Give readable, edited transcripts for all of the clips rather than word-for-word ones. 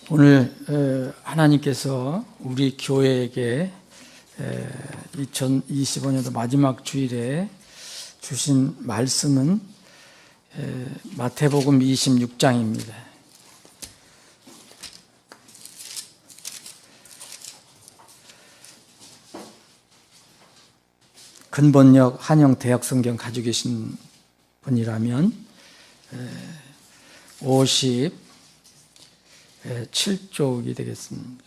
오늘 하나님께서 우리 교회에게 2025년도 마지막 주일에 주신 말씀은 마태복음 26장입니다. 근본역 한영 대역 성경 가지고 계신 분이라면 57쪽이 되겠습니다.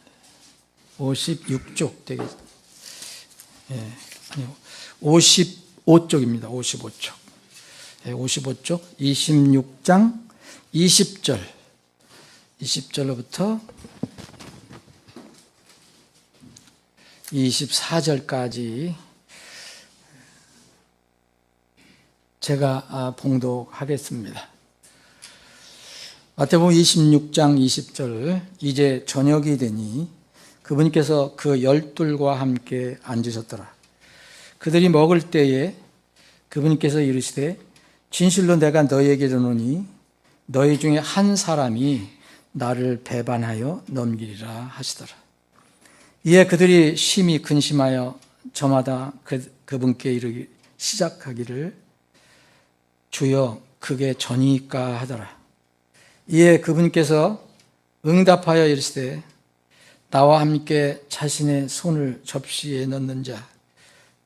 56쪽 되겠습니다. 아니요, 55쪽입니다. 55쪽. 55쪽 26장 20절로부터 24절까지 제가 봉독하겠습니다. 마태복음 26장 20절. 이제 저녁이 되니 그분께서 그 열둘과 함께 앉으셨더라. 그들이 먹을 때에 그분께서 이르시되 진실로 내가 너희에게 이르노니 너희 중에 한 사람이 나를 배반하여 넘기리라 하시더라. 이에 그들이 심히 근심하여 저마다 그분께 이르기 시작하기를 주여 그게 전이까 하더라. 이에 그분께서 응답하여 이르시되 나와 함께 자신의 손을 접시에 넣는 자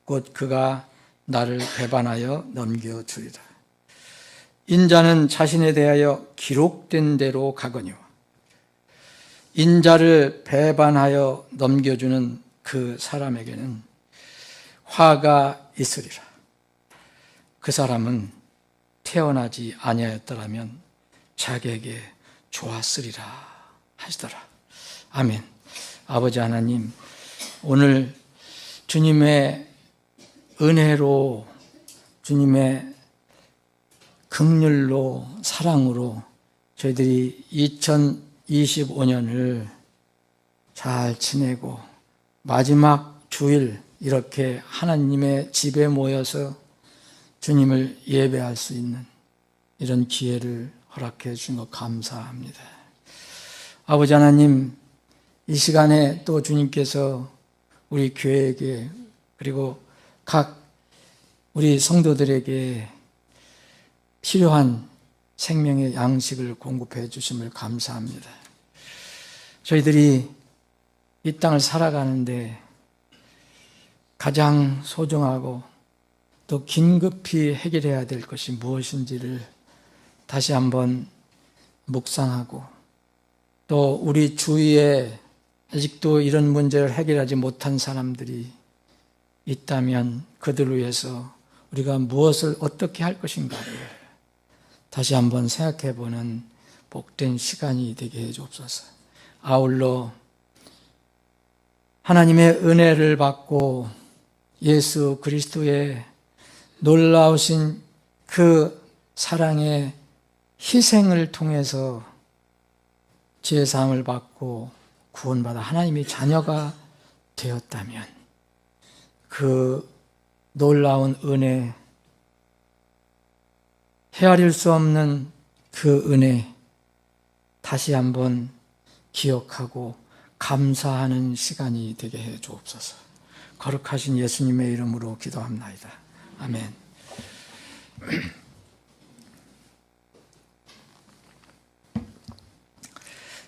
곧 그가 나를 배반하여 넘겨주리라. 인자는 자신에 대하여 기록된 대로 가거니와 인자를 배반하여 넘겨주는 그 사람에게는 화가 있으리라. 그 사람은 태어나지 아니하였더라면 자기에게 좋았으리라 하시더라. 아멘. 아버지 하나님, 오늘 주님의 은혜로, 주님의 긍휼로, 사랑으로 저희들이 2025년을 잘 지내고 마지막 주일 이렇게 하나님의 집에 모여서 주님을 예배할 수 있는 이런 기회를 허락해 주신 것 감사합니다. 아버지 하나님, 이 시간에 또 주님께서 우리 교회에게 그리고 각 우리 성도들에게 필요한 생명의 양식을 공급해 주심을 감사합니다. 저희들이 이 땅을 살아가는데 가장 소중하고 또 긴급히 해결해야 될 것이 무엇인지를 다시 한번 묵상하고 또 우리 주위에 아직도 이런 문제를 해결하지 못한 사람들이 있다면 그들을 위해서 우리가 무엇을 어떻게 할 것인가를 다시 한번 생각해보는 복된 시간이 되게 해 주옵소서. 아울러 하나님의 은혜를 받고 예수 그리스도의 놀라우신 그 사랑의 희생을 통해서 제사함을 받고 구원받아 하나님의 자녀가 되었다면 그 놀라운 은혜, 헤아릴 수 없는 그 은혜 다시 한번 기억하고 감사하는 시간이 되게 해 주옵소서. 거룩하신 예수님의 이름으로 기도합나이다. 아멘.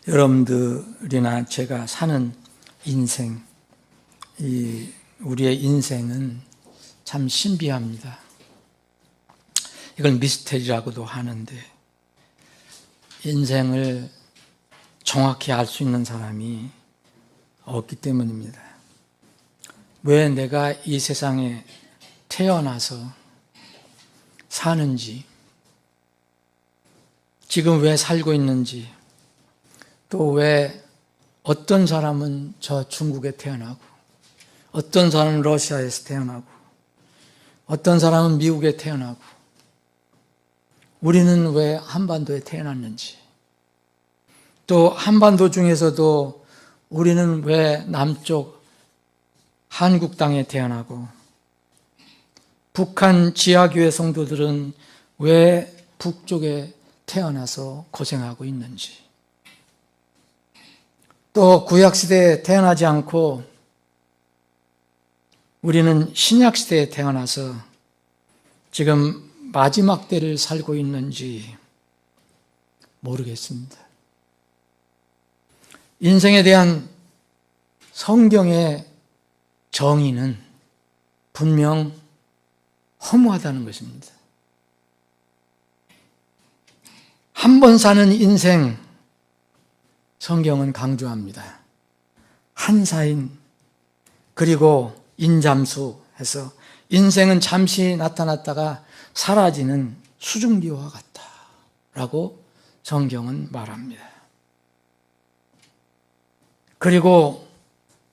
여러분들이나 제가 사는 인생, 우리의 인생은 참 신비합니다. 이걸 미스테리라고도 하는데 인생을 정확히 알 수 있는 사람이 없기 때문입니다. 왜 내가 이 세상에 태어나서 사는지, 지금 왜 살고 있는지, 또 왜 어떤 사람은 저 중국에 태어나고 어떤 사람은 러시아에서 태어나고 어떤 사람은 미국에 태어나고 우리는 왜 한반도에 태어났는지, 또 한반도 중에서도 우리는 왜 남쪽 한국 땅에 태어나고 북한 지하교회 성도들은 왜 북쪽에 태어나서 고생하고 있는지, 또 구약시대에 태어나지 않고 우리는 신약시대에 태어나서 지금 마지막 때를 살고 있는지 모르겠습니다. 인생에 대한 성경의 정의는 분명 허무하다는 것입니다. 한 번 사는 인생, 성경은 강조합니다. 한사인, 그리고 인잠수 해서 인생은 잠시 나타났다가 사라지는 수증기와 같다라고 성경은 말합니다. 그리고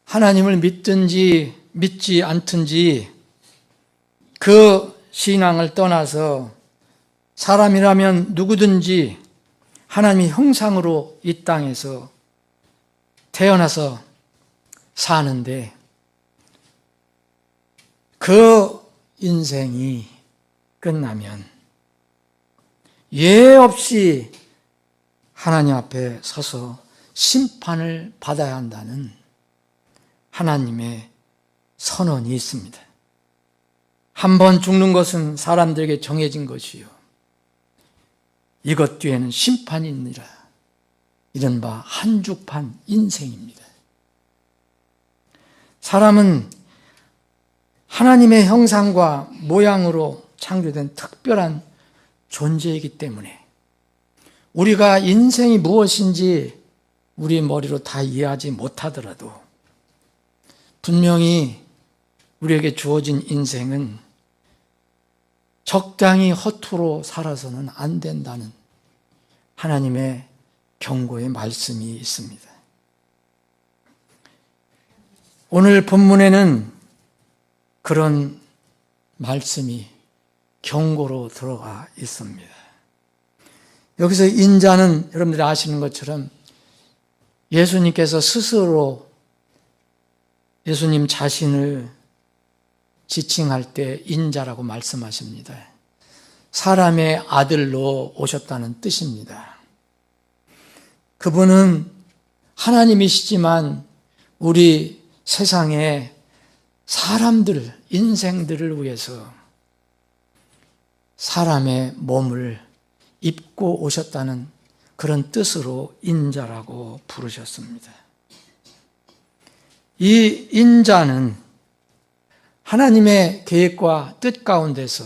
하나님을 믿든지 믿지 않든지 그 신앙을 떠나서 사람이라면 누구든지 하나님의 형상으로 이 땅에서 태어나서 사는데 그 인생이 끝나면 예 없이 하나님 앞에 서서 심판을 받아야 한다는 하나님의 선언이 있습니다. 한 번 죽는 것은 사람들에게 정해진 것이요 이것 뒤에는 심판이 있느니라. 이른바 한죽판 인생입니다. 사람은 하나님의 형상과 모양으로 창조된 특별한 존재이기 때문에 우리가 인생이 무엇인지 우리 머리로 다 이해하지 못하더라도 분명히 우리에게 주어진 인생은 적당히 허투루 살아서는 안 된다는 하나님의 경고의 말씀이 있습니다. 오늘 본문에는 그런 말씀이 경고로 들어가 있습니다. 여기서 인자는 여러분들이 아시는 것처럼 예수님께서 스스로 예수님 자신을 지칭할 때 인자라고 말씀하십니다. 사람의 아들로 오셨다는 뜻입니다. 그분은 하나님이시지만 우리 세상에 사람들, 인생들을 위해서 사람의 몸을 입고 오셨다는 그런 뜻으로 인자라고 부르셨습니다. 이 인자는 하나님의 계획과 뜻 가운데서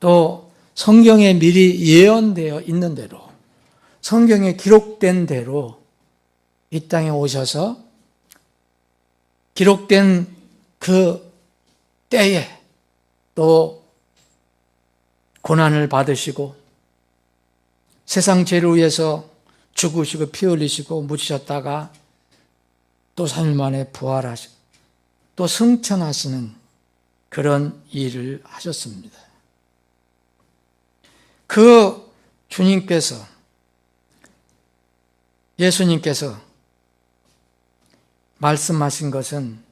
또 성경에 미리 예언되어 있는 대로 성경에 기록된 대로 이 땅에 오셔서 기록된 그 때에 또 고난을 받으시고 세상 죄를 위해서 죽으시고 피 흘리시고 묻히셨다가 또 3일 만에 부활하시고 또 승천하시는 그런 일을 하셨습니다. 그 주님께서 예수님께서 말씀하신 것은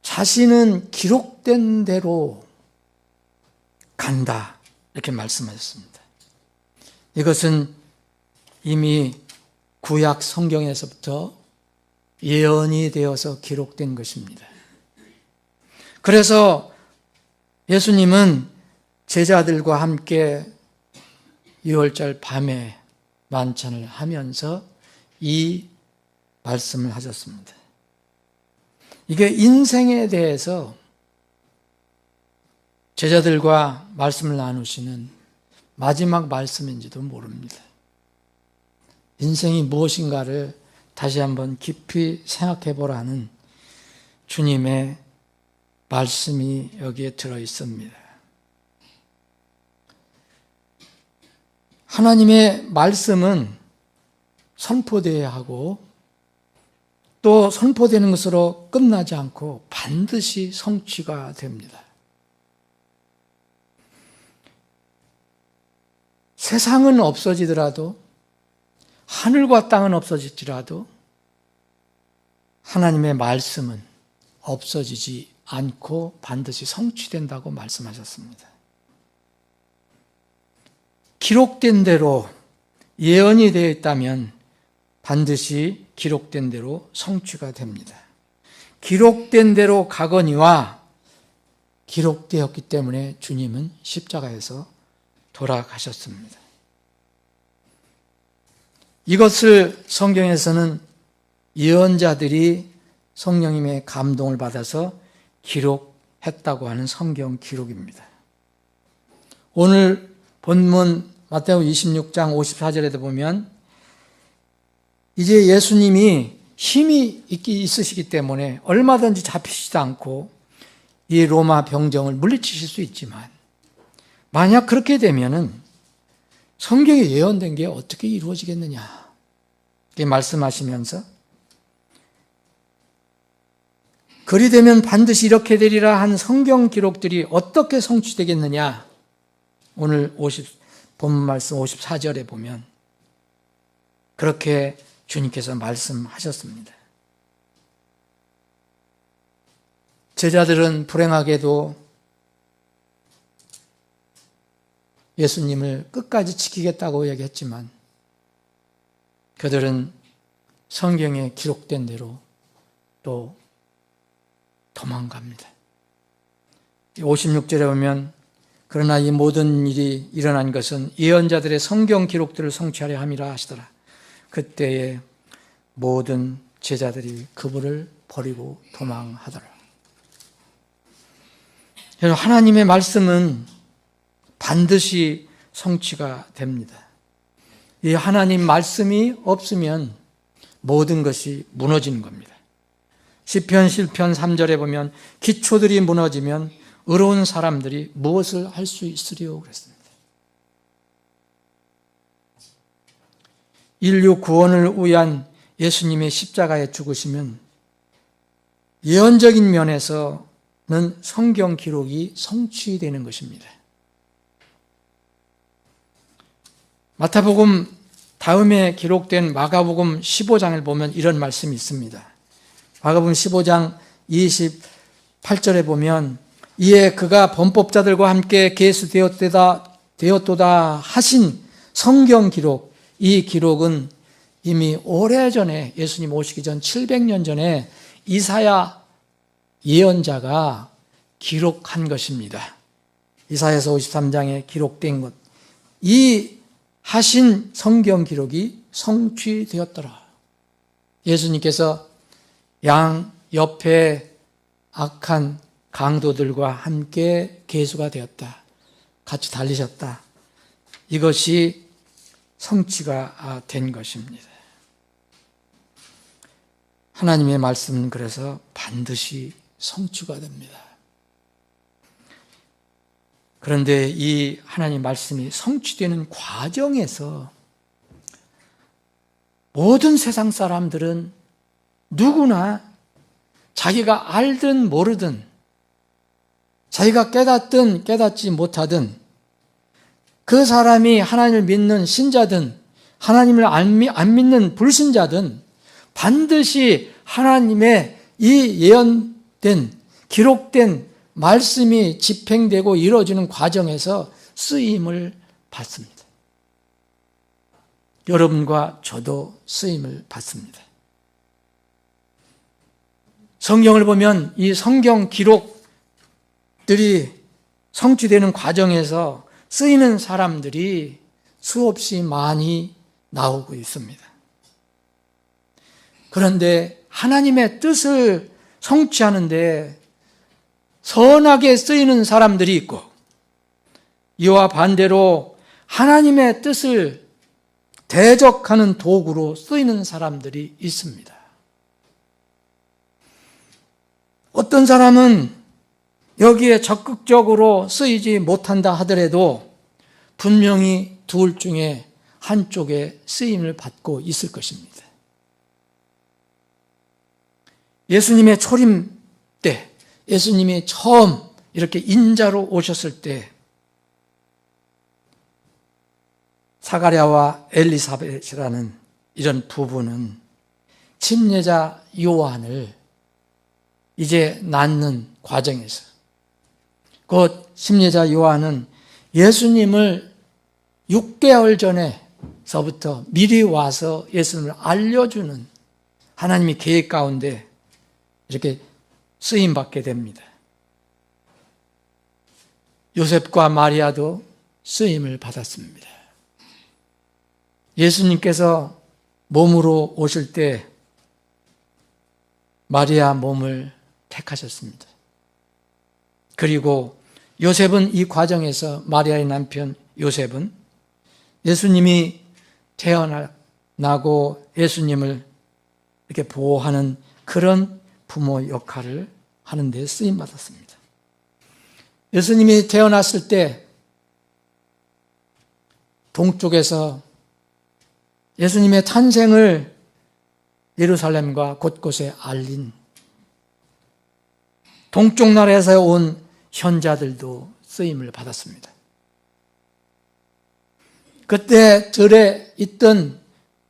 자신은 기록된 대로 간다 이렇게 말씀하셨습니다. 이것은 이미 구약 성경에서부터 예언이 되어서 기록된 것입니다. 그래서 예수님은 제자들과 함께 유월절 밤에 만찬을 하면서 이 말씀을 하셨습니다. 이게 인생에 대해서 제자들과 말씀을 나누시는 마지막 말씀인지도 모릅니다. 인생이 무엇인가를 다시 한번 깊이 생각해 보라는 주님의 말씀이 여기에 들어 있습니다. 하나님의 말씀은 선포되어야 하고 또 선포되는 것으로 끝나지 않고 반드시 성취가 됩니다. 세상은 없어지더라도 하늘과 땅은 없어질지라도 하나님의 말씀은 없어지지 않고 반드시 성취된다고 말씀하셨습니다. 기록된 대로 예언이 되어 있다면 반드시 기록된 대로 성취가 됩니다. 기록된 대로 가거니와 기록되었기 때문에 주님은 십자가에서 돌아가셨습니다. 이것을 성경에서는 예언자들이 성령님의 감동을 받아서 기록했다고 하는 성경 기록입니다. 오늘 본문 마태오 26장 54절에도 보면 이제 예수님이 힘이 있으시기 때문에 얼마든지 잡히지도 않고 이 로마 병정을 물리치실 수 있지만 만약 그렇게 되면은 성경에 예언된 게 어떻게 이루어지겠느냐 이렇게 말씀하시면서 그리 되면 반드시 이렇게 되리라 한 성경 기록들이 어떻게 성취되겠느냐 오늘 본문 말씀 54절에 보면 그렇게 주님께서 말씀하셨습니다. 제자들은 불행하게도 예수님을 끝까지 지키겠다고 얘기했지만 그들은 성경에 기록된 대로 또 도망갑니다. 56절에 보면 그러나 이 모든 일이 일어난 것은 예언자들의 성경 기록들을 성취하려 함이라 하시더라. 그때에 모든 제자들이 그분을 버리고 도망하더라. 여러분, 하나님의 말씀은 반드시 성취가 됩니다. 이 하나님 말씀이 없으면 모든 것이 무너지는 겁니다. 시편 3절에 보면 기초들이 무너지면 의로운 사람들이 무엇을 할 수 있으리요 그랬습니다. 인류 구원을 위한 예수님의 십자가에 죽으시면 예언적인 면에서는 성경 기록이 성취되는 것입니다. 마태복음 다음에 기록된 마가복음 15장을 보면 이런 말씀이 있습니다. 마가복음 15장 28절에 보면 이에 그가 범법자들과 함께 계수되었도다 하신 성경 기록, 이 기록은 이미 오래전에 예수님 오시기 전 700년 전에 이사야 예언자가 기록한 것입니다. 이사야서 53장에 기록된 것. 이 하신 성경 기록이 성취되었더라. 예수님께서 양 옆에 악한 강도들과 함께 계수가 되었다. 같이 달리셨다. 이것이 성취가 된 것입니다. 하나님의 말씀은 그래서 반드시 성취가 됩니다. 그런데 이 하나님 말씀이 성취되는 과정에서 모든 세상 사람들은 누구나 자기가 알든 모르든 자기가 깨닫든 깨닫지 못하든 그 사람이 하나님을 믿는 신자든 하나님을 안 믿는 불신자든 반드시 하나님의 이 예언된 기록된 말씀이 집행되고 이루어지는 과정에서 쓰임을 받습니다. 여러분과 저도 쓰임을 받습니다. 성경을 보면 이 성경 기록들이 성취되는 과정에서 쓰이는 사람들이 수없이 많이 나오고 있습니다. 그런데 하나님의 뜻을 성취하는데 선하게 쓰이는 사람들이 있고 이와 반대로 하나님의 뜻을 대적하는 도구로 쓰이는 사람들이 있습니다. 어떤 사람은 여기에 적극적으로 쓰이지 못한다 하더라도 분명히 둘 중에 한쪽에 쓰임을 받고 있을 것입니다. 예수님의 초림 때, 예수님이 처음 이렇게 인자로 오셨을 때 사가랴와 엘리사벳이라는 이런 부부는 침례자 요한을 이제 낳는 과정에서 곧 침례자 요한은 예수님을 6개월 전에 하나님서부터 미리 와서 예수님을 알려주는 하나님의 계획 가운데 이렇게 쓰임받게 됩니다. 요셉과 마리아도 쓰임을 받았습니다. 예수님께서 몸으로 오실 때 마리아 몸을 택하셨습니다. 그리고 요셉은 이 과정에서 마리아의 남편 요셉은 예수님이 태어나고 예수님을 이렇게 보호하는 그런 부모 역할을 하는 데 쓰임 받았습니다. 예수님이 태어났을 때 동쪽에서 예수님의 탄생을 예루살렘과 곳곳에 알린 동쪽 나라에서 온 현자들도 쓰임을 받았습니다. 그때 들에 있던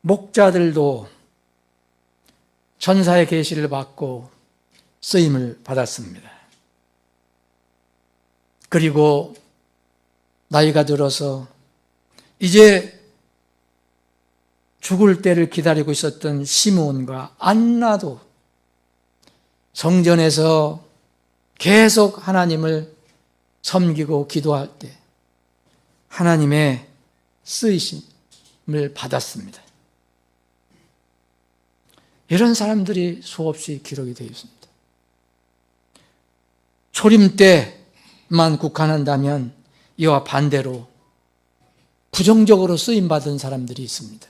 목자들도 천사의 계시를 받고 쓰임을 받았습니다. 그리고 나이가 들어서 이제 죽을 때를 기다리고 있었던 시므온과 안나도 성전에서 계속 하나님을 섬기고 기도할 때 하나님의 쓰이심을 받았습니다. 이런 사람들이 수없이 기록이 되어 있습니다. 초림 때만 국한한다면 이와 반대로 부정적으로 쓰임받은 사람들이 있습니다.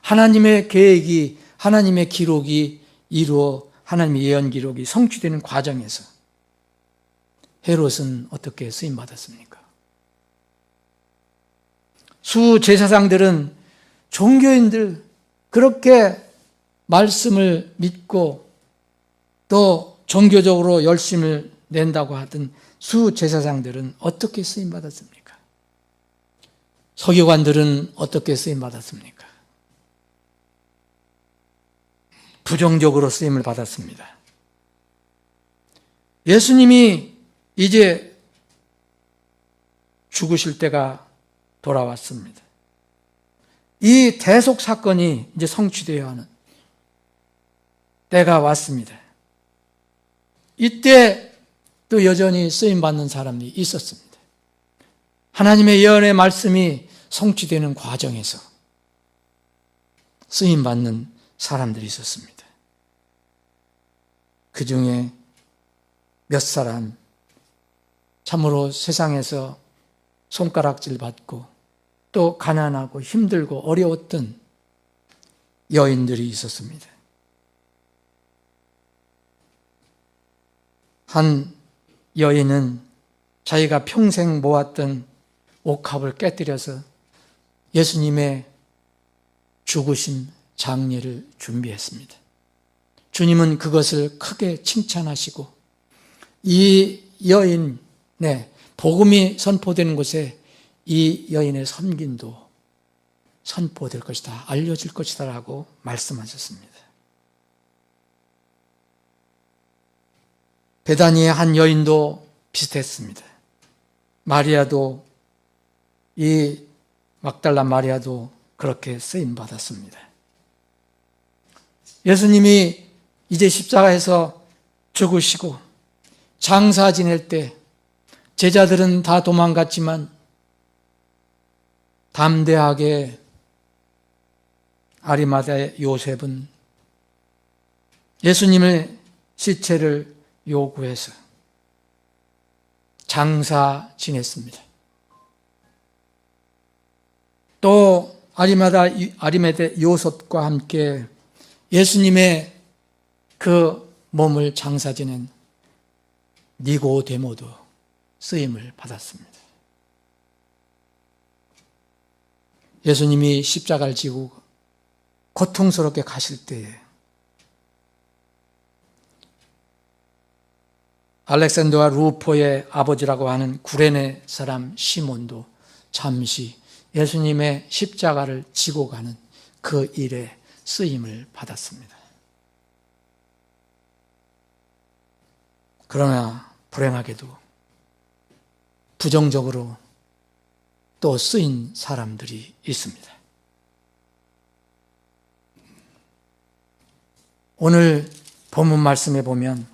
하나님의 계획이, 하나님의 기록이 이루어 하나님의 예언 기록이 성취되는 과정에서 헤롯은 어떻게 쓰임받았습니까? 수제사장들은 종교인들 그렇게 말씀을 믿고 또 종교적으로 열심을 낸다고 하던 수제사장들은 어떻게 쓰임받았습니까? 서기관들은 어떻게 쓰임받았습니까? 부정적으로 쓰임을 받았습니다. 예수님이 이제 죽으실 때가 돌아왔습니다. 이 대속 사건이 이제 성취되어야 하는 때가 왔습니다. 이때 또 여전히 쓰임받는 사람이 있었습니다. 하나님의 예언의 말씀이 성취되는 과정에서 쓰임받는 사람들이 있었습니다. 그 중에 몇 사람, 참으로 세상에서 손가락질 받고 또 가난하고 힘들고 어려웠던 여인들이 있었습니다. 한 여인은 자기가 평생 모았던 옥합을 깨뜨려서 예수님의 죽으심 장례를 준비했습니다. 주님은 그것을 크게 칭찬하시고 이 여인의 복음이 선포되는 곳에 이 여인의 섬김도 선포될 것이다, 알려질 것이다 라고 말씀하셨습니다. 베다니의 한 여인도 비슷했습니다. 마리아도, 이 막달라 마리아도 그렇게 쓰임받았습니다. 예수님이 이제 십자가에서 죽으시고 장사 지낼 때 제자들은 다 도망갔지만 담대하게 아리마다의 요셉은 예수님의 시체를 요구해서 장사 지냈습니다. 또 아리마다 요셉과 함께 예수님의 그 몸을 장사 지낸 니고데모도 쓰임을 받았습니다. 예수님이 십자가를 지고 고통스럽게 가실 때에 알렉산더와 루포의 아버지라고 하는 구레네 사람 시몬도 잠시 예수님의 십자가를 지고 가는 그 일에 쓰임을 받았습니다. 그러나 불행하게도 부정적으로 또 쓰인 사람들이 있습니다. 오늘 본문 말씀에 보면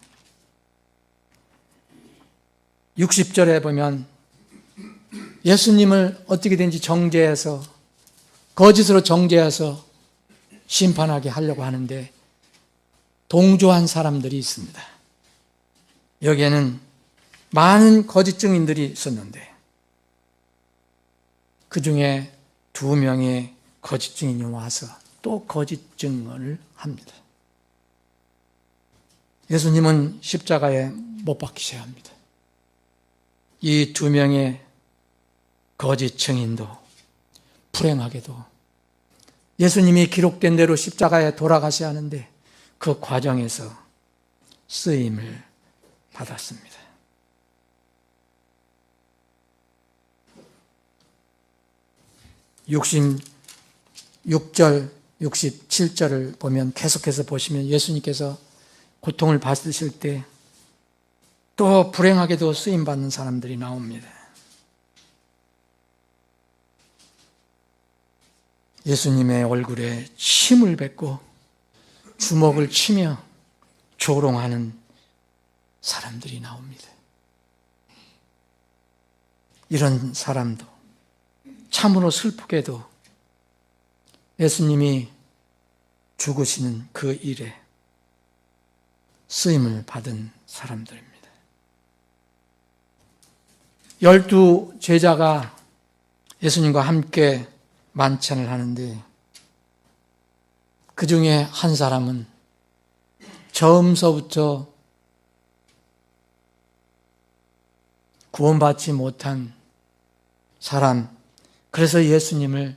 60절에 보면 예수님을 어떻게든지 정죄해서 거짓으로 정죄해서 심판하게 하려고 하는데 동조한 사람들이 있습니다. 여기에는 많은 거짓 증인들이 있었는데 그 중에 2명의 거짓 증인이 와서 또 거짓 증언을 합니다. 예수님은 십자가에 못 박히셔야 합니다. 이 2명의 거짓 증인도 불행하게도 예수님이 기록된 대로 십자가에 돌아가셔야 하는데 그 과정에서 쓰임을 받았습니다. (66절) 67절을 보면 계속해서 보시면 예수님께서 고통을 받으실 때 또 불행하게도 쓰임받는 사람들이 나옵니다. 예수님의 얼굴에 침을 뱉고 주먹을 치며 조롱하는 사람들이 나옵니다. 이런 사람도 참으로 슬프게도 예수님이 죽으시는 그 일에 쓰임을 받은 사람들입니다. 12 제자가 예수님과 함께 만찬을 하는데 그 중에 한 사람은 처음서부터 구원받지 못한 사람, 그래서 예수님을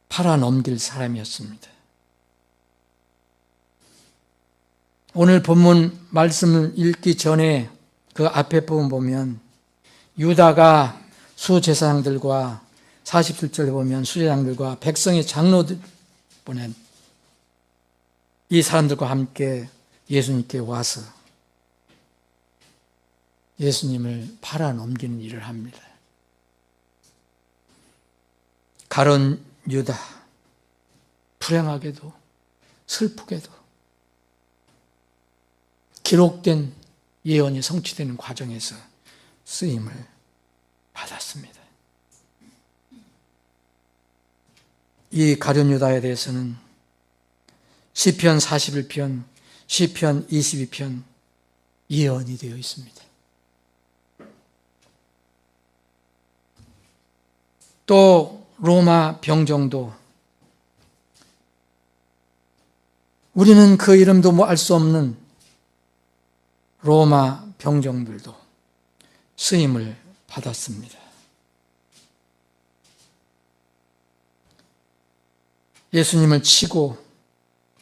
팔아넘길 사람이었습니다. 오늘 본문 말씀을 읽기 전에 그 앞에 부분 보면 유다가 수제사장들과 47절에 보면 수제사장들과 백성의 장로들 보낸 이 사람들과 함께 예수님께 와서 예수님을 팔아넘기는 일을 합니다. 가론 유다, 불행하게도 슬프게도 기록된 예언이 성취되는 과정에서 쓰임을 받았습니다. 이 가룟 유다에 대해서는 시편 41편, 시편 22편 예언이 되어 있습니다. 또 로마 병정도 우리는 그 이름도 뭐 알 수 없는 로마 병정들도 쓰임을 받았습니다. 예수님을 치고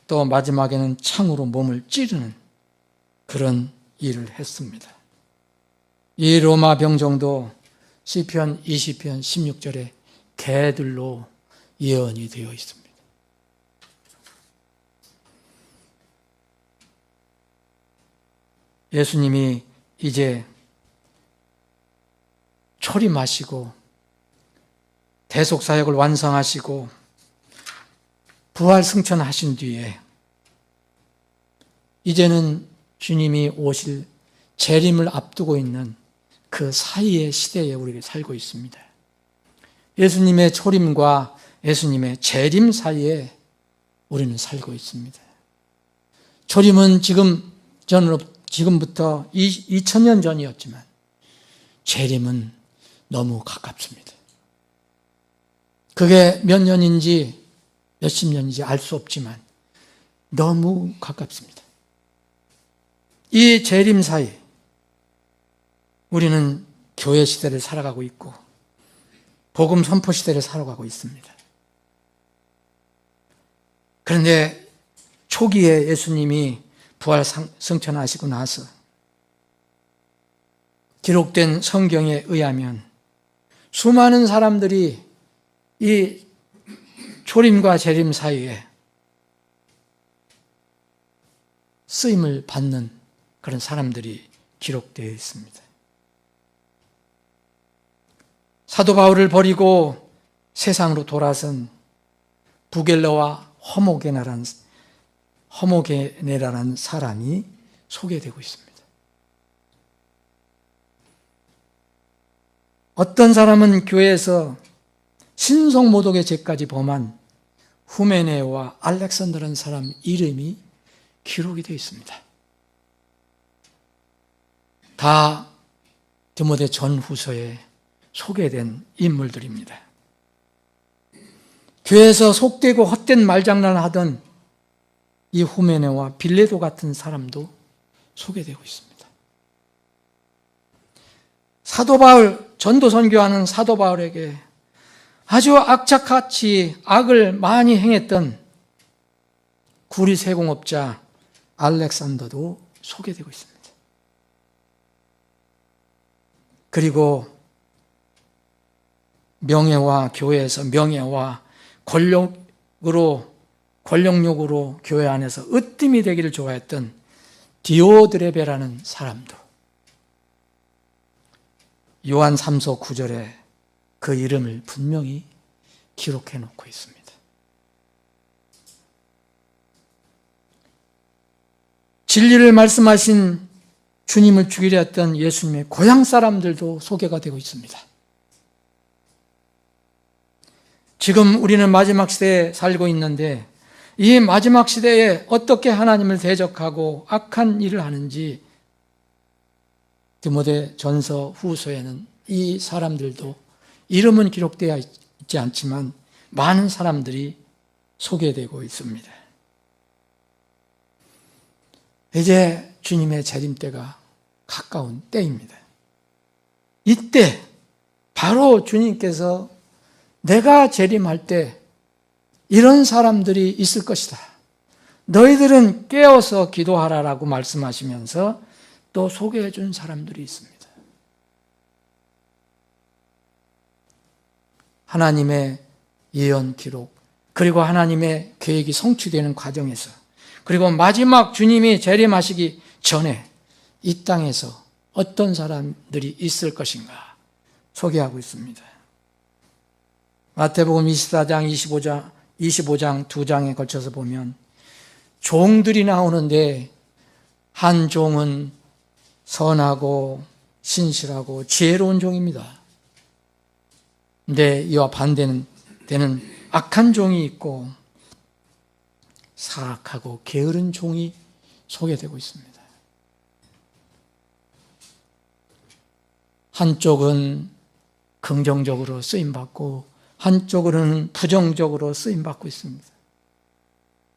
또 마지막에는 창으로 몸을 찌르는 그런 일을 했습니다. 이 로마 병정도 시편 20편 16절에 개들로 예언이 되어 있습니다. 예수님이 이제 초림하시고 대속사역을 완성하시고 부활 승천하신 뒤에 이제는 주님이 오실 재림을 앞두고 있는 그 사이의 시대에 우리가 살고 있습니다. 예수님의 초림과 예수님의 재림 사이에 우리는 살고 있습니다. 초림은 지금부터 2000년 전이었지만 재림은 너무 가깝습니다. 그게 몇 년인지 몇십 년인지 알 수 없지만 너무 가깝습니다. 이 재림 사이 우리는 교회 시대를 살아가고 있고 복음 선포 시대를 살아가고 있습니다. 그런데 초기에 예수님이 부활 승천하시고 나서 기록된 성경에 의하면 수많은 사람들이 이 초림과 재림 사이에 쓰임을 받는 그런 사람들이 기록되어 있습니다. 사도 바울을 버리고 세상으로 돌아선 부겔러와 허모게네라는 사람이 소개되고 있습니다. 어떤 사람은 교회에서 신성모독의 죄까지 범한 후메네와 알렉산더라는 사람 이름이 기록이 되어 있습니다. 다 디모데 전후서에 소개된 인물들입니다. 교회에서 속되고 헛된 말장난을 하던 이 후메네와 빌레도 같은 사람도 소개되고 있습니다. 사도 바울, 전도 선교하는 사도 바울에게 아주 악착같이 악을 많이 행했던 구리 세공업자 알렉산더도 소개되고 있습니다. 그리고 명예와 교회에서 명예와 권력욕으로 교회 안에서 으뜸이 되기를 좋아했던 디오드레베라는 사람도 요한 3서 9절에 그 이름을 분명히 기록해 놓고 있습니다. 진리를 말씀하신 주님을 죽이려 했던 예수님의 고향 사람들도 소개가 되고 있습니다. 지금 우리는 마지막 시대에 살고 있는데 이 마지막 시대에 어떻게 하나님을 대적하고 악한 일을 하는지 디모데 전서 후서에는 이 사람들도 이름은 기록되어 있지 않지만 많은 사람들이 소개되고 있습니다. 이제 주님의 재림 때가 가까운 때입니다. 이때 바로 주님께서 내가 재림할 때 이런 사람들이 있을 것이다. 너희들은 깨어서 기도하라라고 말씀하시면서 또 소개해 준 사람들이 있습니다. 하나님의 예언 기록, 그리고 하나님의 계획이 성취되는 과정에서, 그리고 마지막 주님이 재림하시기 전에 이 땅에서 어떤 사람들이 있을 것인가 소개하고 있습니다. 마태복음 24장, 25장 두 장에 걸쳐서 보면 종들이 나오는데 한 종은 선하고 신실하고 지혜로운 종입니다. 근데 이와 반대는 되는 악한 종이 있고 사악하고 게으른 종이 소개되고 있습니다. 한쪽은 긍정적으로 쓰임받고 한쪽으로는 부정적으로 쓰임받고 있습니다.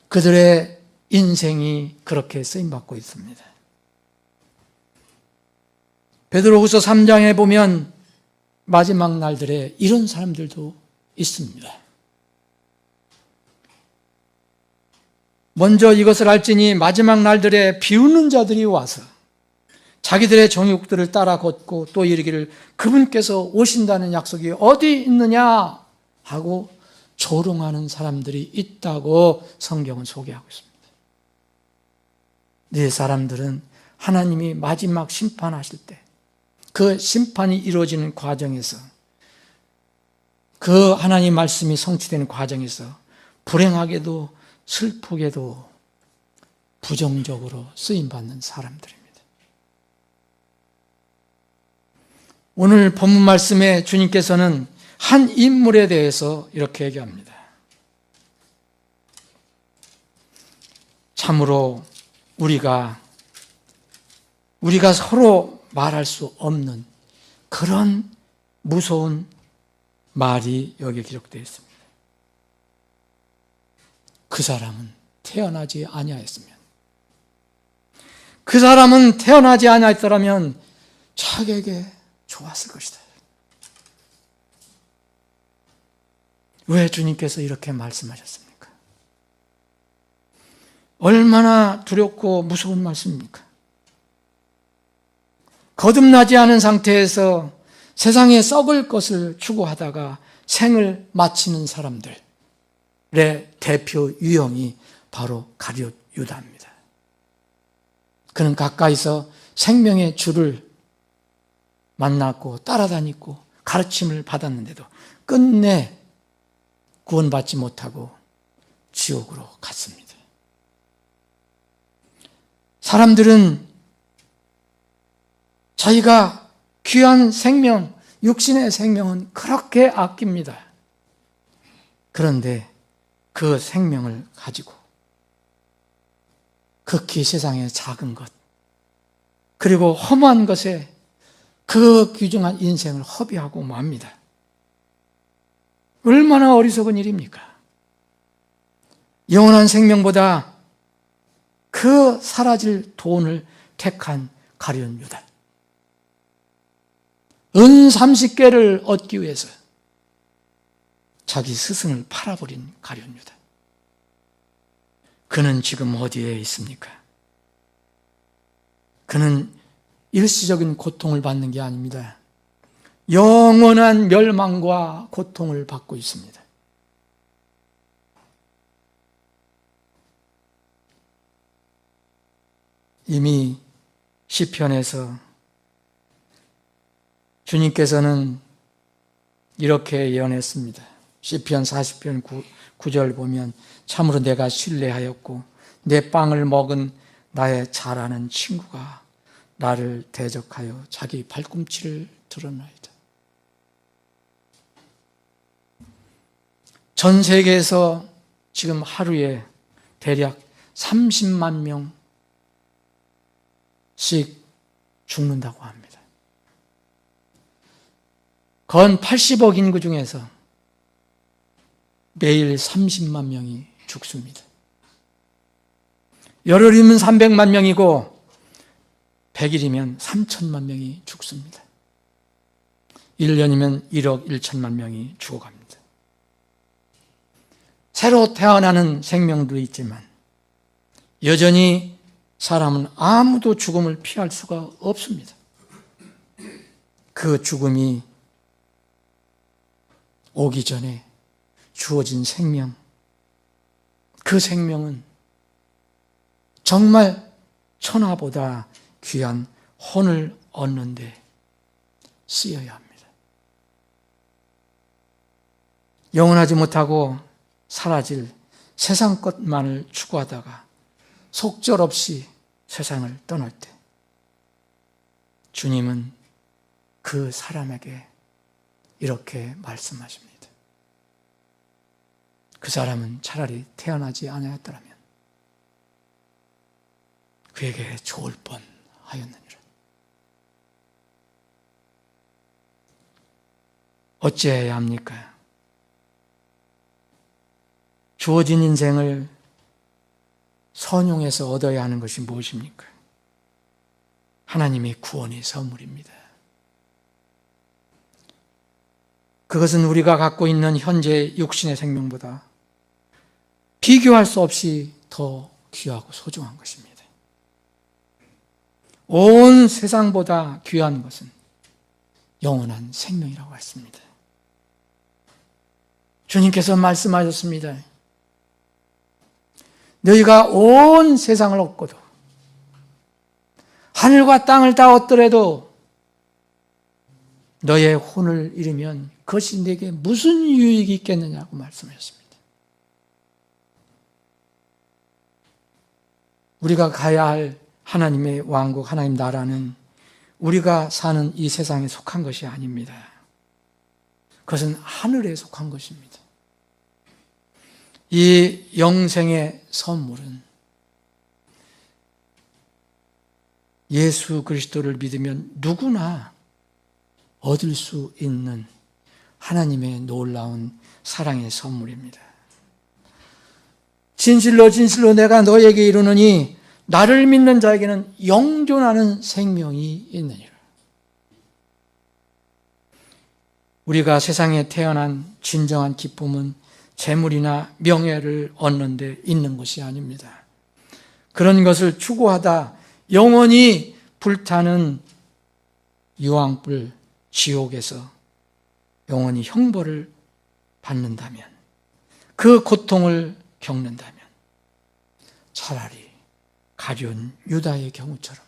그들의 인생이 그렇게 쓰임받고 있습니다. 베드로후서 3장에 보면 마지막 날들에 이런 사람들도 있습니다. 먼저 이것을 알지니 마지막 날들에 비웃는 자들이 와서 자기들의 정욕들을 따라 걷고 또 이르기를 그분께서 오신다는 약속이 어디 있느냐 하고 조롱하는 사람들이 있다고 성경은 소개하고 있습니다. 이 사람들은 하나님이 마지막 심판하실 때 그 심판이 이루어지는 과정에서 그 하나님 말씀이 성취되는 과정에서 불행하게도 슬프게도 부정적으로 쓰임받는 사람들입니다. 오늘 본문 말씀에 주님께서는 한 인물에 대해서 이렇게 얘기합니다. 참으로 우리가 서로 말할 수 없는 그런 무서운 말이 여기에 기록되어 있습니다. 그 사람은 태어나지 아니하였으면, 그 사람은 태어나지 아니하였더라면 자기에게 좋았을 것이다. 왜 주님께서 이렇게 말씀하셨습니까? 얼마나 두렵고 무서운 말씀입니까? 거듭나지 않은 상태에서 세상에 썩을 것을 추구하다가 생을 마치는 사람들의 대표 유형이 바로 가룟 유다입니다. 그는 가까이서 생명의 주를 만났고 따라다니고 가르침을 받았는데도 끝내 구원받지 못하고 지옥으로 갔습니다. 사람들은 자기가 귀한 생명, 육신의 생명은 그렇게 아낍니다. 그런데 그 생명을 가지고 극히 세상의 작은 것, 그리고 허무한 것에 그 귀중한 인생을 허비하고 맙니다. 얼마나 어리석은 일입니까? 영원한 생명보다 그 사라질 돈을 택한 가룟 유다. 은 30개를 얻기 위해서 자기 스승을 팔아버린 가룟 유다. 그는 지금 어디에 있습니까? 그는 일시적인 고통을 받는 게 아닙니다. 영원한 멸망과 고통을 받고 있습니다. 이미 시편에서 주님께서는 이렇게 예언했습니다. 시편 40편 9절 보면 참으로 내가 신뢰하였고 내 빵을 먹은 나의 잘 아는 친구가 나를 대적하여 자기 발꿈치를 드러나이다. 전 세계에서 지금 하루에 대략 30만 명씩 죽는다고 합니다. 건 80억 인구 중에서 매일 30만 명이 죽습니다. 열흘이면 300만 명이고 100일이면 3천만 명이 죽습니다. 1년이면 1억 1천만 명이 죽어갑니다. 새로 태어나는 생명도 있지만 여전히 사람은 아무도 죽음을 피할 수가 없습니다. 그 죽음이 오기 전에 주어진 생명, 그 생명은 정말 천하보다 귀한 혼을 얻는 데 쓰여야 합니다. 영원하지 못하고 사라질 세상 것만을 추구하다가 속절없이 세상을 떠날 때 주님은 그 사람에게 이렇게 말씀하십니다. 그 사람은 차라리 태어나지 않았더라면 그에게 좋을 뻔하였느니라. 어찌해야 합니까? 주어진 인생을 선용해서 얻어야 하는 것이 무엇입니까? 하나님의 구원의 선물입니다. 그것은 우리가 갖고 있는 현재 육신의 생명보다 비교할 수 없이 더 귀하고 소중한 것입니다. 온 세상보다 귀한 것은 영원한 생명이라고 했습니다. 주님께서 말씀하셨습니다. 너희가 온 세상을 얻고도 하늘과 땅을 다 얻더라도 너의 혼을 잃으면 그것이 내게 무슨 유익이 있겠느냐고 말씀하셨습니다. 우리가 가야 할 하나님의 왕국, 하나님 나라는 우리가 사는 이 세상에 속한 것이 아닙니다. 그것은 하늘에 속한 것입니다. 이 영생의 선물은 예수 그리스도를 믿으면 누구나 얻을 수 있는 하나님의 놀라운 사랑의 선물입니다. 진실로 진실로 내가 너에게 이르노니 나를 믿는 자에게는 영존하는 생명이 있느니라. 우리가 세상에 태어난 진정한 기쁨은 재물이나 명예를 얻는 데 있는 것이 아닙니다. 그런 것을 추구하다 영원히 불타는 유황불 지옥에서 영원히 형벌을 받는다면, 그 고통을 겪는다면 차라리 가룟 유다의 경우처럼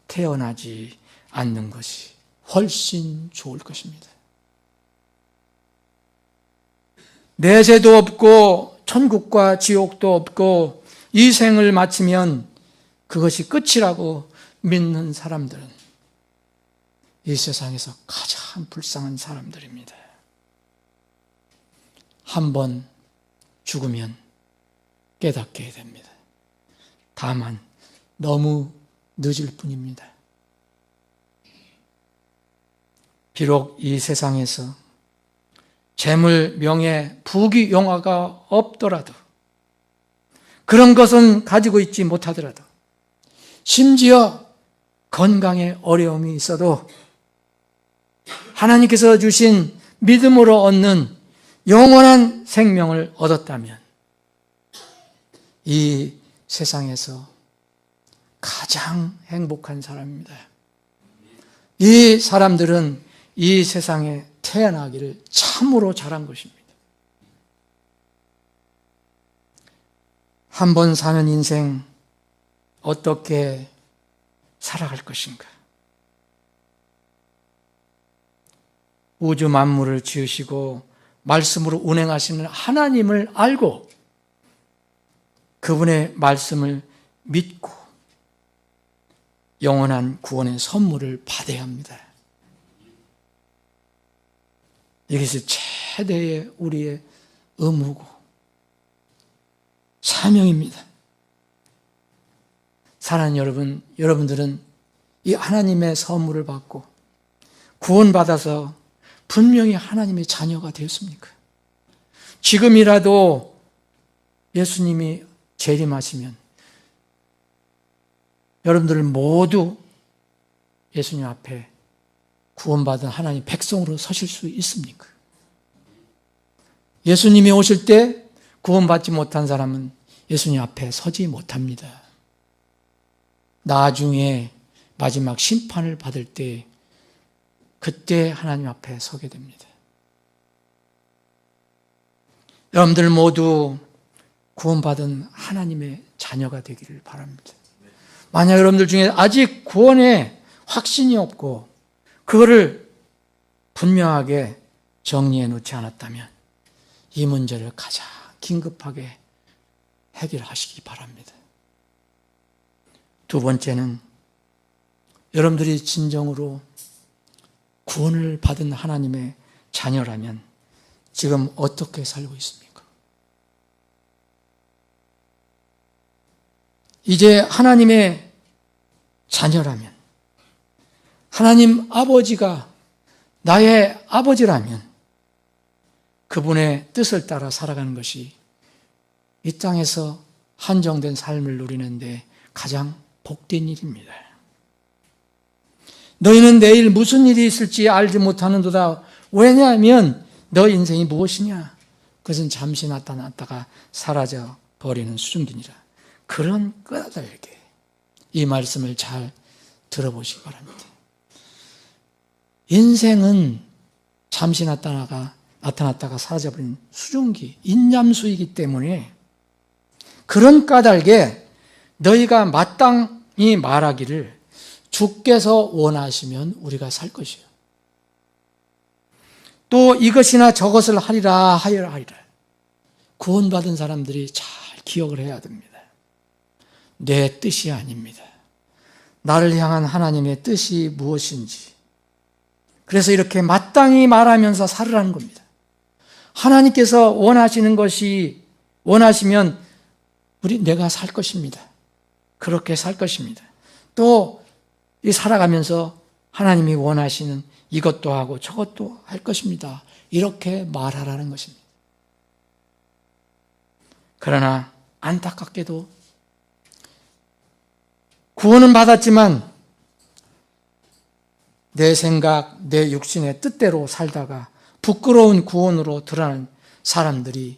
태어나지 않는 것이 훨씬 좋을 것입니다. 내세도 없고 천국과 지옥도 없고 이 생을 마치면 그것이 끝이라고 믿는 사람들은 이 세상에서 가장 불쌍한 사람들입니다. 한 번 죽으면 깨닫게 됩니다. 다만 너무 늦을 뿐입니다. 비록 이 세상에서 재물, 명예, 부귀, 영화가 없더라도, 그런 것은 가지고 있지 못하더라도, 심지어 건강에 어려움이 있어도 하나님께서 주신 믿음으로 얻는 영원한 생명을 얻었다면 이 세상에서 가장 행복한 사람입니다. 이 사람들은 이 세상에 태어나기를 참으로 잘한 것입니다. 한 번 사는 인생 어떻게 살아갈 것인가? 우주 만물을 지으시고 말씀으로 운행하시는 하나님을 알고 그분의 말씀을 믿고 영원한 구원의 선물을 받아야 합니다. 이것이 최대의 우리의 의무고 사명입니다. 사랑하는 여러분, 여러분들은 이 하나님의 선물을 받고 구원받아서 분명히 하나님의 자녀가 되었습니까? 지금이라도 예수님이 재림하시면 여러분들 모두 예수님 앞에 구원받은 하나님 백성으로 서실 수 있습니까? 예수님이 오실 때 구원받지 못한 사람은 예수님 앞에 서지 못합니다. 나중에 마지막 심판을 받을 때 그때 하나님 앞에 서게 됩니다. 여러분들 모두 구원받은 하나님의 자녀가 되기를 바랍니다. 만약 여러분들 중에 아직 구원에 확신이 없고 그거를 분명하게 정리해 놓지 않았다면 이 문제를 가장 긴급하게 해결하시기 바랍니다. 두 번째는 여러분들이 진정으로 구원을 받은 하나님의 자녀라면 지금 어떻게 살고 있습니까? 이제 하나님의 자녀라면, 하나님 아버지가 나의 아버지라면 그분의 뜻을 따라 살아가는 것이 이 땅에서 한정된 삶을 누리는데 가장 복된 일입니다. 너희는 내일 무슨 일이 있을지 알지 못하는도다. 왜냐하면 너 인생이 무엇이냐? 그것은 잠시 나타났다가 사라져 버리는 수증기니라. 그런 까닭에 이 말씀을 잘 들어보시기 바랍니다. 인생은 잠시 나타났다가 사라져버린 수증기, 인잠수이기 때문에 그런 까닭에 너희가 마땅히 말하기를 주께서 원하시면 우리가 살 것이요. 또 이것이나 저것을 하리라 하여라 하리라. 구원받은 사람들이 잘 기억을 해야 됩니다. 내 뜻이 아닙니다. 나를 향한 하나님의 뜻이 무엇인지. 그래서 이렇게 마땅히 말하면서 살으라는 겁니다. 하나님께서 원하시는 것이 원하시면 내가 살 것입니다. 그렇게 살 것입니다. 또 이 살아가면서 하나님이 원하시는 이것도 하고 저것도 할 것입니다. 이렇게 말하라는 것입니다. 그러나 안타깝게도 구원은 받았지만 내 생각, 내 육신의 뜻대로 살다가 부끄러운 구원으로 드러나는 사람들이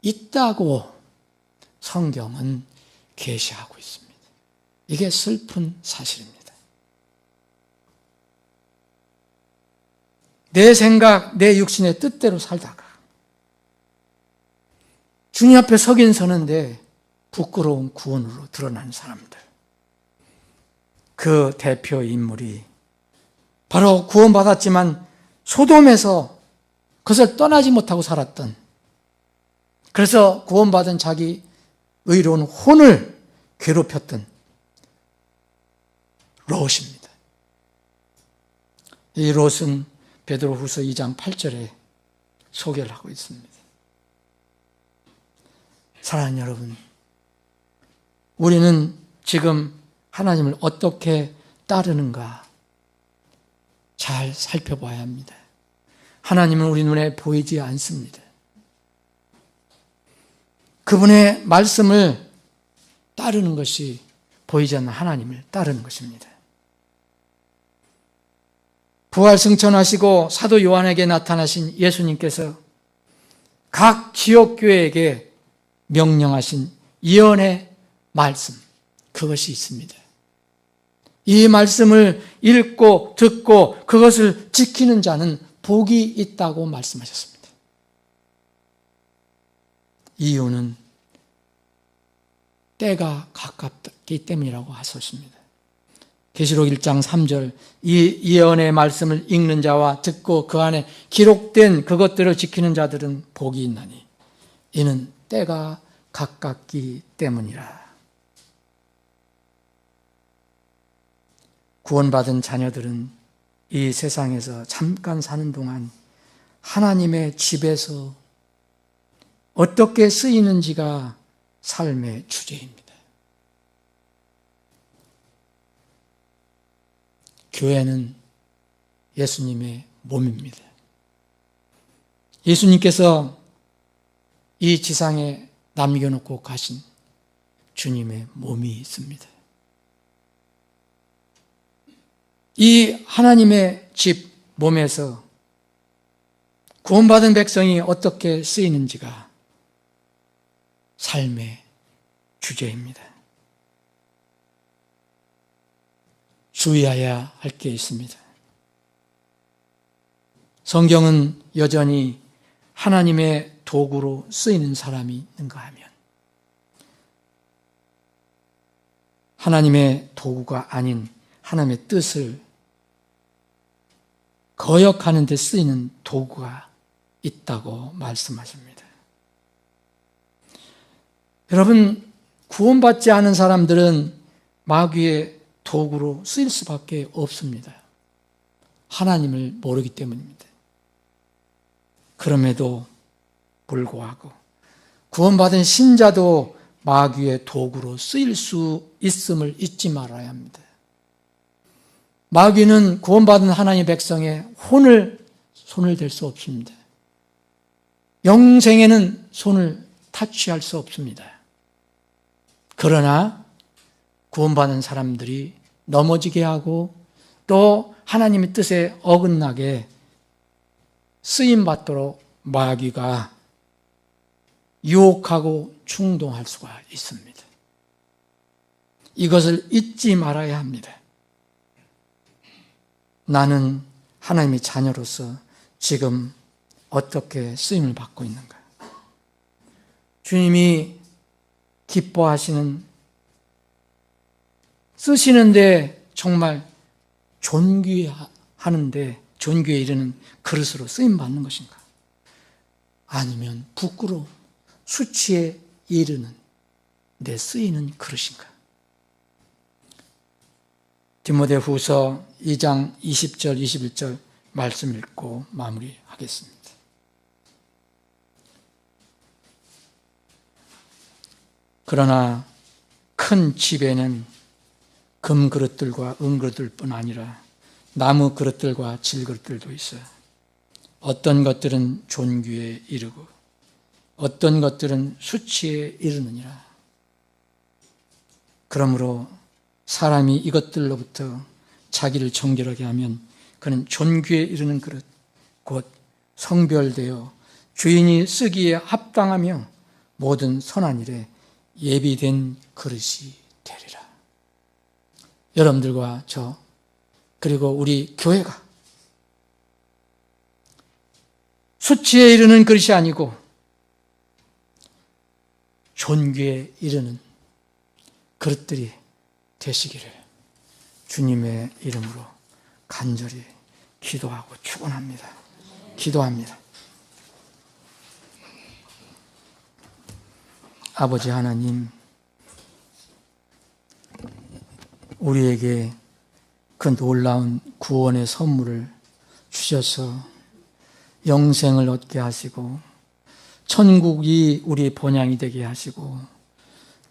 있다고 성경은 계시하고 있습니다. 이게 슬픈 사실입니다. 내 생각, 내 육신의 뜻대로 살다가 주님 앞에 서긴 서는데 부끄러운 구원으로 드러난 사람들. 그 대표 인물이 바로 구원받았지만 소돔에서 그것을 떠나지 못하고 살았던, 그래서 구원받은 자기 의로운 혼을 괴롭혔던 롯입니다. 이 롯은 베드로후서 2장 8절에 소개를 하고 있습니다. 사랑하는 여러분, 우리는 지금 하나님을 어떻게 따르는가 잘 살펴봐야 합니다. 하나님은 우리 눈에 보이지 않습니다. 그분의 말씀을 따르는 것이 보이지 않는 하나님을 따르는 것입니다. 부활 승천하시고 사도 요한에게 나타나신 예수님께서 각 지역교회에게 명령하신 예언의 말씀, 그것이 있습니다. 이 말씀을 읽고 듣고 그것을 지키는 자는 복이 있다고 말씀하셨습니다. 이유는 때가 가깝기 때문이라고 하셨습니다. 계시록 1장 3절, 이 예언의 말씀을 읽는 자와 듣고 그 안에 기록된 그것들을 지키는 자들은 복이 있나니 이는 때가 가깝기 때문이라. 구원받은 자녀들은 이 세상에서 잠깐 사는 동안 하나님의 집에서 어떻게 쓰이는지가 삶의 주제입니다. 교회는 예수님의 몸입니다. 예수님께서 이 지상에 남겨놓고 가신 주님의 몸이 있습니다. 이 하나님의 집 몸에서 구원받은 백성이 어떻게 쓰이는지가 삶의 주제입니다. 주의해야 할 게 있습니다. 성경은 여전히 하나님의 도구로 쓰이는 사람이 있는가 하면 하나님의 도구가 아닌 하나님의 뜻을 거역하는 데 쓰이는 도구가 있다고 말씀하십니다. 여러분, 구원받지 않은 사람들은 마귀의 도구로 쓰일 수밖에 없습니다. 하나님을 모르기 때문입니다. 그럼에도 불구하고 구원받은 신자도 마귀의 도구로 쓰일 수 있음을 잊지 말아야 합니다. 마귀는 구원받은 하나님의 백성의 손을 댈 수 없습니다. 영생에는 손을 타치할 수 없습니다. 그러나 구원받은 사람들이 넘어지게 하고 또 하나님의 뜻에 어긋나게 쓰임받도록 마귀가 유혹하고 충동할 수가 있습니다. 이것을 잊지 말아야 합니다. 나는 하나님의 자녀로서 지금 어떻게 쓰임을 받고 있는가? 주님이 기뻐하시는, 쓰시는데 정말 존귀하는데 존귀에 이르는 그릇으로 쓰임 받는 것인가? 아니면 부끄러움, 수치에 이르는 내 쓰이는 그릇인가? 디모데후서 2장 20절 21절 말씀 읽고 마무리하겠습니다. 그러나 큰 집에는 금 그릇들과 은 그릇들뿐 아니라 나무 그릇들과 질 그릇들도 있어요. 어떤 것들은 존귀에 이르고 어떤 것들은 수치에 이르느니라. 그러므로 사람이 이것들로부터 자기를 정결하게 하면 그는 존귀에 이르는 그릇, 곧 성별되어 주인이 쓰기에 합당하며 모든 선한 일에 예비된 그릇이 되리라. 여러분들과 저 그리고 우리 교회가 수치에 이르는 그릇이 아니고 존귀에 이르는 그릇들이 되시기를 주님의 이름으로 간절히 기도하고 축원합니다. 기도합니다. 아버지 하나님, 우리에게 그 놀라운 구원의 선물을 주셔서 영생을 얻게 하시고 천국이 우리 본향이 되게 하시고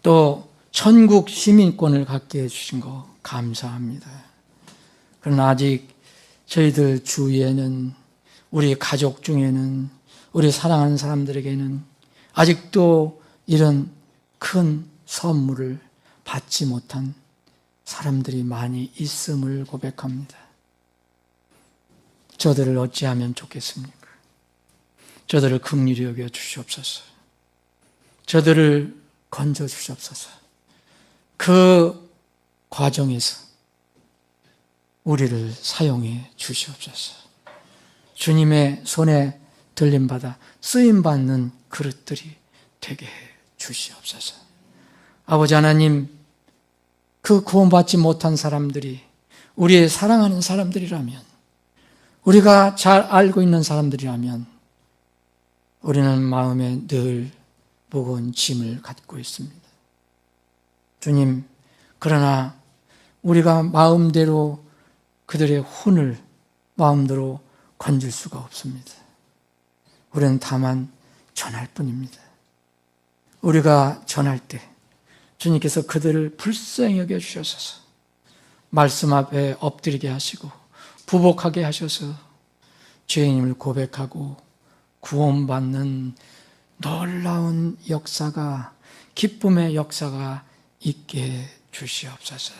또 천국 시민권을 갖게 해주신 거 감사합니다. 그러나 아직 저희들 주위에는, 우리 가족 중에는, 우리 사랑하는 사람들에게는 아직도 이런 큰 선물을 받지 못한 사람들이 많이 있음을 고백합니다. 저들을 어찌하면 좋겠습니까? 저들을 긍휼히 여겨 주시옵소서. 저들을 건져 주시옵소서. 그 과정에서 우리를 사용해 주시옵소서. 주님의 손에 들림받아 쓰임받는 그릇들이 되게 해 주시옵소서. 아버지 하나님, 그 구원받지 못한 사람들이 우리의 사랑하는 사람들이라면, 우리가 잘 알고 있는 사람들이라면 우리는 마음에 늘 무거운 짐을 갖고 있습니다. 주님, 그러나 우리가 마음대로 그들의 혼을 마음대로 건질 수가 없습니다. 우리는 다만 전할 뿐입니다. 우리가 전할 때 주님께서 그들을 불쌍히 여겨주셔서 말씀 앞에 엎드리게 하시고 부복하게 하셔서 죄인임을 고백하고 구원받는 놀라운 역사가, 기쁨의 역사가 있게 주시옵소서.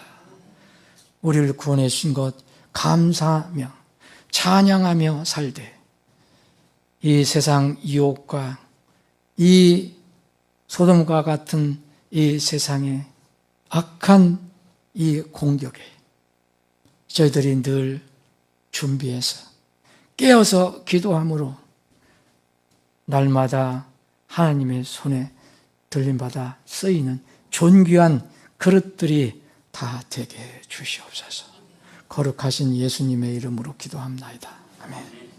우리를 구원해 주신 것 감사하며 찬양하며 살되 이 세상 유혹과 이 소돔과 같은 이 세상의 악한 이 공격에 저희들이 늘 준비해서 깨어서 기도함으로 날마다 하나님의 손에 들림받아 쓰이는 존귀한 그릇들이 다 되게 주시옵소서. 거룩하신 예수님의 이름으로 기도합나이다. 아멘.